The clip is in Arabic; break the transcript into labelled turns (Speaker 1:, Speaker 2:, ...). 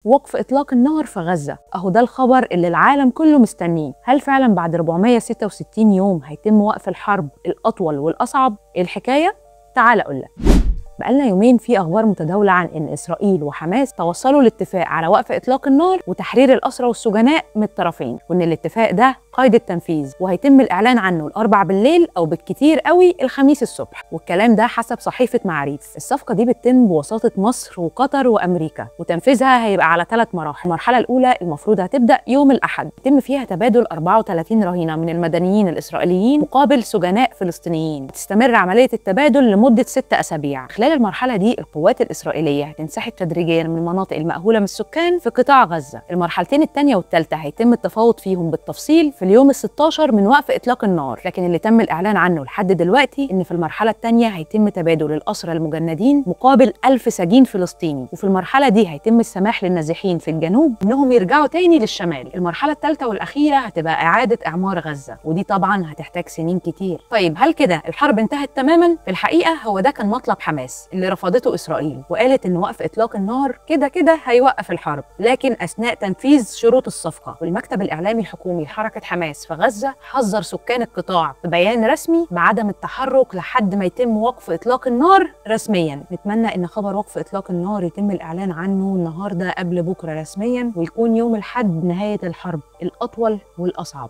Speaker 1: وقف إطلاق النار في غزة. أهو ده الخبر اللي العالم كله مستنيه. هل فعلا بعد 466 يوم هيتم وقف الحرب الأطول والأصعب؟ إيه الحكاية؟ تعال أقول لك. بقالنا يومين في أخبار متداولة عن إن إسرائيل وحماس توصلوا لاتفاق على وقف إطلاق النار وتحرير الأسرى والسجناء من الطرفين، وإن الاتفاق ده قيد التنفيذ وهيتم الإعلان عنه الأربع بالليل أو بالكتير قوي الخميس الصبح، والكلام ده حسب صحيفة معاريف. الصفقة دي بتتم بوساطة مصر وقطر وأمريكا، وتنفيذها هيبقى على 3 مراحل. المرحلة الأولى المفروض هتبدأ يوم الأحد، يتم فيها تبادل 34 رهينة من المدنيين الإسرائيليين مقابل سجناء فلسطينيين. تستمر عملية التبادل لمدة 6 أسابيع. خلال المرحلة دي القوات الإسرائيلية هتنسحب تدريجيا من المناطق المأهولة من السكان في قطاع غزة. المرحلتين الثانية والثالثة هيتم التفاوض فيهم بالتفصيل في اليوم ال16 من وقف إطلاق النار، لكن اللي تم الإعلان عنه لحد دلوقتي إن في المرحلة الثانية هيتم تبادل الأسرى المجندين مقابل 1000 سجين فلسطيني، وفي المرحلة دي هيتم السماح للنازحين في الجنوب إنهم يرجعوا تاني للشمال. المرحلة الثالثة والأخيرة هتبقى إعادة إعمار غزة، ودي طبعا هتحتاج سنين كتير. طيب هل كده الحرب انتهت تماما؟ في الحقيقة هو ده كان مطلب حماس اللي رفضته إسرائيل، وقالت إن وقف إطلاق النار كده كده هيوقف الحرب، لكن أثناء تنفيذ شروط الصفقة. والمكتب الإعلامي الحكومي لحركة حماس في غزة حذر سكان القطاع في بيان رسمي بعدم التحرك لحد ما يتم وقف إطلاق النار رسميا. نتمنى إن خبر وقف إطلاق النار يتم الإعلان عنه النهارده قبل بكرة رسميا، ويكون يوم الأحد نهاية الحرب الأطول والأصعب.